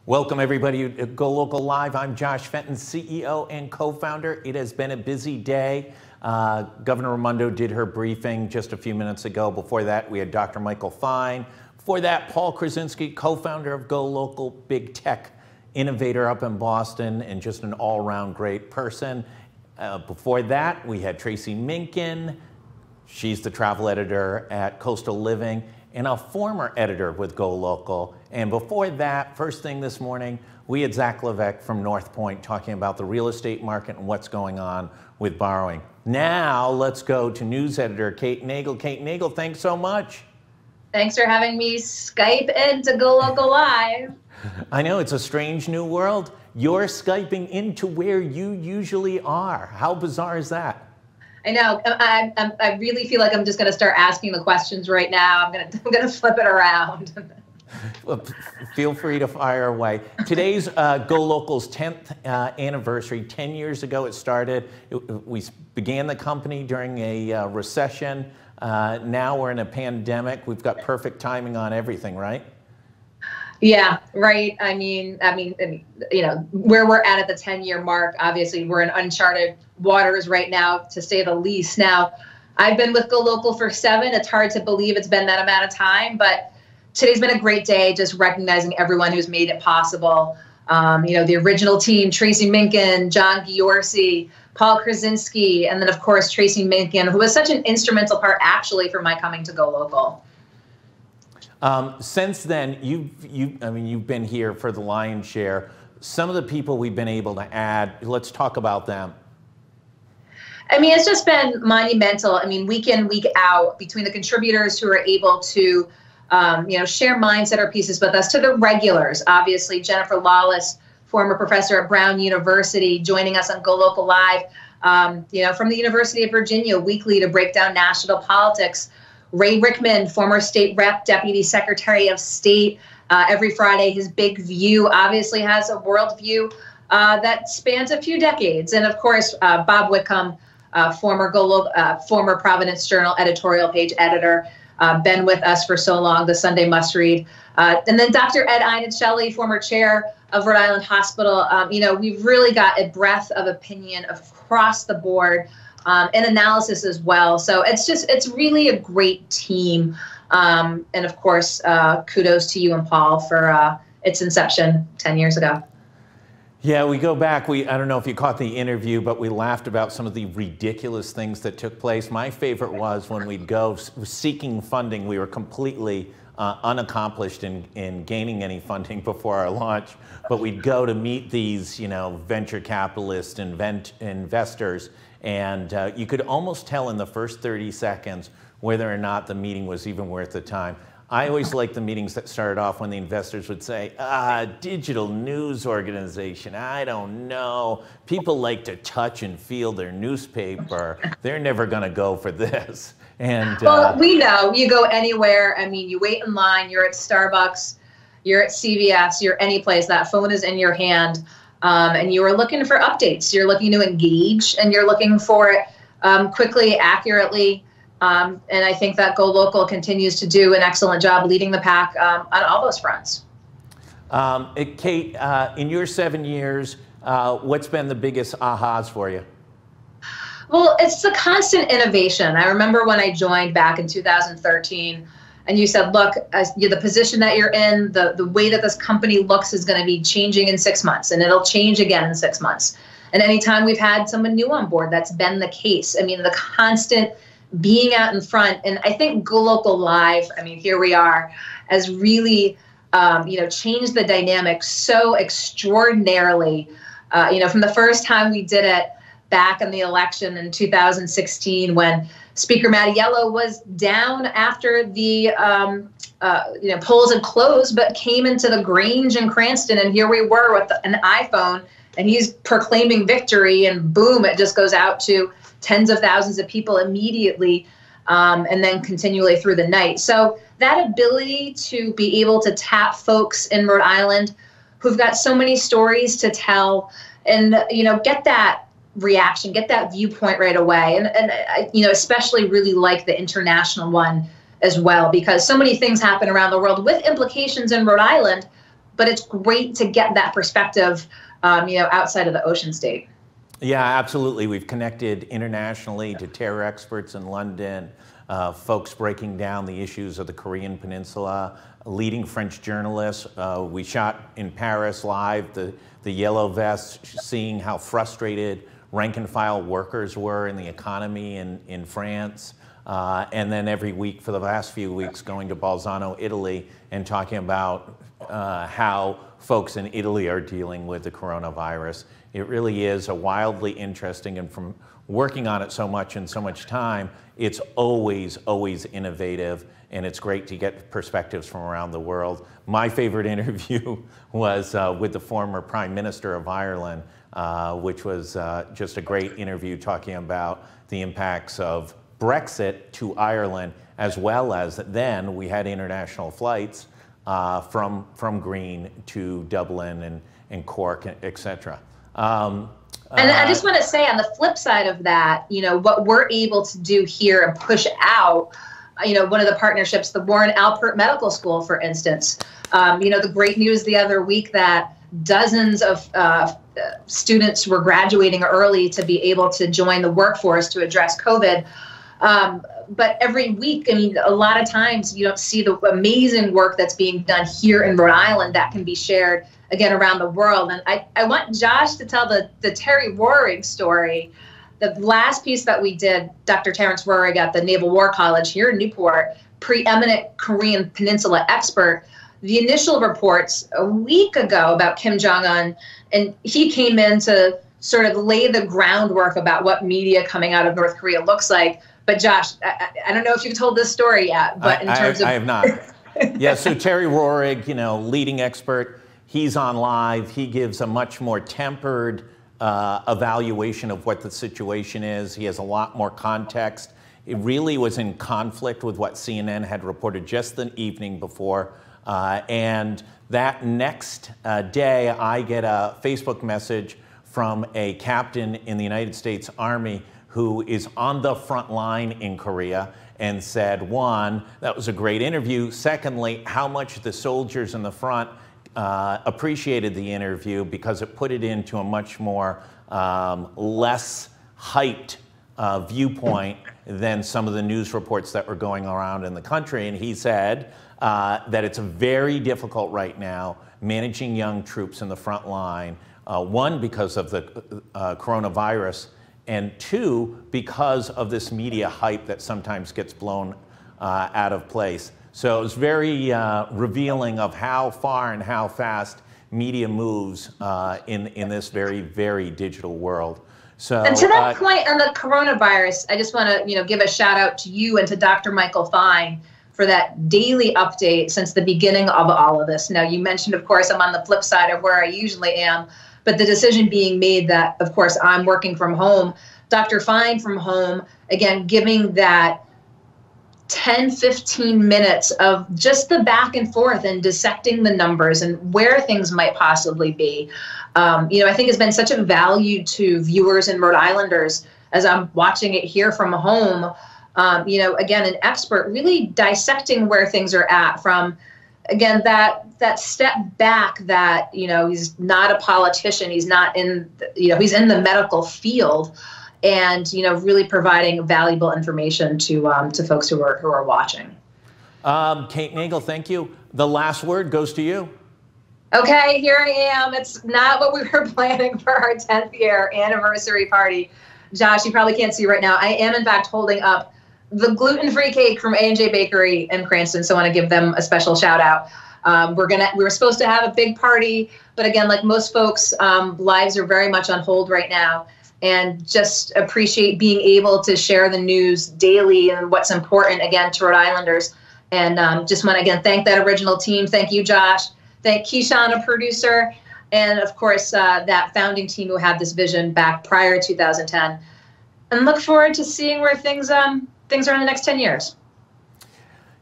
Welcome everybody to Go Local Live. I'm Josh Fenton, CEO and co-founder. It has been a busy day. Governor Raimondo did her briefing just a few minutes ago. Before that, we had Dr. Michael Fine. Before that, Paul Krasinski, co-founder of GoLocal, big tech innovator up in Boston and just an all-around great person. Before that, we had Tracy Minkin. She's the travel editor at Coastal Living and a former editor with GoLocal. And before that, first thing this morning, we had Zach Levesque from North Point talking about the real estate market and what's going on with borrowing. Now let's go to news editor Kate Nagle. Kate Nagle, thanks so much. Thanks for having me Skype into GoLocal Live. I know, it's a strange new world. You're Skyping into where you usually are. How bizarre is that? I know. I really feel like I'm just going to start asking the questions right now. I'm going to flip it around. Well, feel free to fire away. Today's GoLocal's 10th anniversary. 10 years ago it started. We began the company during a recession. Now we're in a pandemic. We've got perfect timing on everything, right? Yeah, right. I mean, you know, where we're at the 10-year mark, obviously we're in uncharted waters right now, to say the least. Now, I've been with GoLocal for 7. It's hard to believe it's been that amount of time, but today's been a great day, just recognizing everyone who's made it possible. You know, the original team, Tracy Minkin, John Giorsi, Paul Krasinski, and then of course, Tracy Minkin, who was such an instrumental part actually for my coming to GoLocal. Since then, you've been here for the lion's share. Some of the people we've been able to add, let's talk about them. I mean, it's just been monumental. I mean, week in, week out, between the contributors who are able to, you know, share mindset pieces with us, to the regulars. Obviously, Jennifer Lawless, former professor at Brown University, joining us on GoLocal Live, you know, from the University of Virginia weekly to break down national politics. Ray Rickman, former state rep, deputy secretary of state, every Friday, his big view obviously has a worldview that spans a few decades. And of course, Bob Whitcomb, former Providence Journal editorial page editor, been with us for so long, the Sunday must read. And then Dr. Ed Iannicelli, former chair of Rhode Island Hospital. You know, we've really got a breadth of opinion across the board. And analysis as well. So it's really a great team. And of course, kudos to you and Paul for its inception 10 years ago. Yeah, we go back. I don't know if you caught the interview, but we laughed about some of the ridiculous things that took place. My favorite was when we'd go seeking funding. We were completely unaccomplished in gaining any funding before our launch, but we'd go to meet these, you know, venture capitalists and investors. And you could almost tell in the first 30 seconds whether or not the meeting was even worth the time. I always liked the meetings that started off when the investors would say, digital news organization, I don't know. People like to touch and feel their newspaper. They're never going to go for this. And well, we know. You go anywhere. I mean, you wait in line. You're at Starbucks. You're at CVS. You're any place. That phone is in your hand. And you are looking for updates. You're looking to engage, and you're looking for it quickly, accurately. And I think that GoLocal continues to do an excellent job leading the pack on all those fronts. Kate, in your 7 years, what's been the biggest ahas for you? Well, it's the constant innovation. I remember when I joined back in 2013, and you said, look, the position that you're in, the way that this company looks is going to be changing in 6 months, and it'll change again in 6 months. And anytime we've had someone new on board, that's been the case. I mean, the constant being out in front. And I think GoLocal Live, I mean, here we are, has really, you know, changed the dynamic so extraordinarily. You know, from the first time we did it back in the election in 2016, when Speaker Mattiello was down after the you know, polls had closed, but came into the Grange in Cranston, and here we were with an iPhone, and he's proclaiming victory, and boom, it just goes out to tens of thousands of people immediately, and then continually through the night. So that ability to be able to tap folks in Rhode Island who've got so many stories to tell, and you know, get that reaction, get that viewpoint right away. And I, you know, especially really like the international one as well, because so many things happen around the world with implications in Rhode Island, but it's great to get that perspective, outside of the ocean state. Yeah, absolutely. We've connected internationally to terror experts in London, folks breaking down the issues of the Korean Peninsula, leading French journalists. We shot in Paris live, the Yellow Vests, seeing how frustrated rank and file workers were in the economy in France. And then every week for the last few weeks going to Bolzano, Italy, and talking about how folks in Italy are dealing with the coronavirus. It really is a wildly interesting, and from working on it so much and so much time, it's always, always innovative, and it's great to get perspectives from around the world. My favorite interview was with the former Prime Minister of Ireland, which was just a great interview talking about the impacts of Brexit to Ireland, as well as then we had international flights from Green to Dublin and Cork, et cetera. And I just want to say, on the flip side of that, what we're able to do here and push out, one of the partnerships, the Warren Alpert Medical School, for instance, the great news the other week that dozens of students were graduating early to be able to join the workforce to address COVID. But every week, a lot of times you don't see the amazing work that's being done here in Rhode Island that can be shared, again, around the world. And I want Josh to tell the Terry Warrick story. The last piece that we did, Dr. Terrence Warrick at the Naval War College here in Newport, preeminent Korean Peninsula expert, the initial reports a week ago about Kim Jong-un, and he came in to sort of lay the groundwork about what media coming out of North Korea looks like. But Josh, I don't know if you've told this story yet, but in terms of... I have not. Yeah, so Terry Warrick, leading expert, he's on live. He gives a much more tempered evaluation of what the situation is. He has a lot more context. It really was in conflict with what CNN had reported just the evening before. And that next day, I get a Facebook message from a captain in the United States Army who is on the front line in Korea and said, one, that was a great interview. Secondly, how much the soldiers in the front appreciated the interview because it put it into a much more less hyped viewpoint than some of the news reports that were going around in the country. And he said that it's very difficult right now managing young troops in the front line, one, because of the coronavirus, and two, because of this media hype that sometimes gets blown out of place. So it was very revealing of how far and how fast media moves in this very, very digital world. So, and to that point on the coronavirus, I just want to give a shout out to you and to Dr. Michael Fine for that daily update since the beginning of all of this. Now, you mentioned, of course, I'm on the flip side of where I usually am, but the decision being made that, of course, I'm working from home, Dr. Fine from home, again, giving that 10, 15 minutes of just the back and forth and dissecting the numbers and where things might possibly be. I think has been such a value to viewers and Rhode Islanders as I'm watching it here from home. Again, an expert really dissecting where things are at from, again, that step back that, he's not a politician. He's not in, he's in the medical field and, really providing valuable information to folks who are watching. Kate Nagle, thank you. The last word goes to you. Okay, here I am. It's not what we were planning for our 10th year anniversary party. Josh, you probably can't see right now. I am, in fact, holding up the gluten-free cake from A&J Bakery in Cranston, so I want to give them a special shout out. We were supposed to have a big party, but again, like most folks, lives are very much on hold right now, and just appreciate being able to share the news daily and what's important, again, to Rhode Islanders. And just want to, again, thank that original team. Thank you, Josh. Thank Keyshawn, a producer, and of course, that founding team who had this vision back prior to 2010. And look forward to seeing where things are in the next 10 years.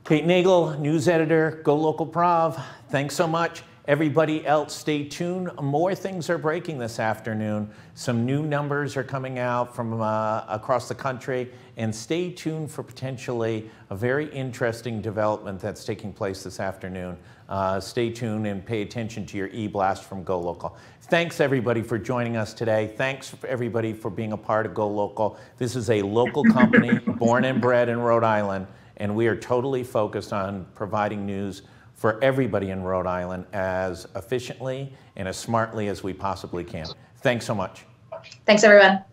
Kate Nagle, news editor, GoLocalProv, thanks so much. Everybody else, stay tuned. More things are breaking this afternoon. Some new numbers are coming out from across the country, and stay tuned for potentially a very interesting development that's taking place this afternoon. Stay tuned and pay attention to your e-blast from GoLocal. Thanks everybody for joining us today. Thanks for everybody for being a part of GoLocal. This is a local company born and bred in Rhode Island, and we are totally focused on providing news for everybody in Rhode Island as efficiently and as smartly as we possibly can. Thanks so much. Thanks, everyone.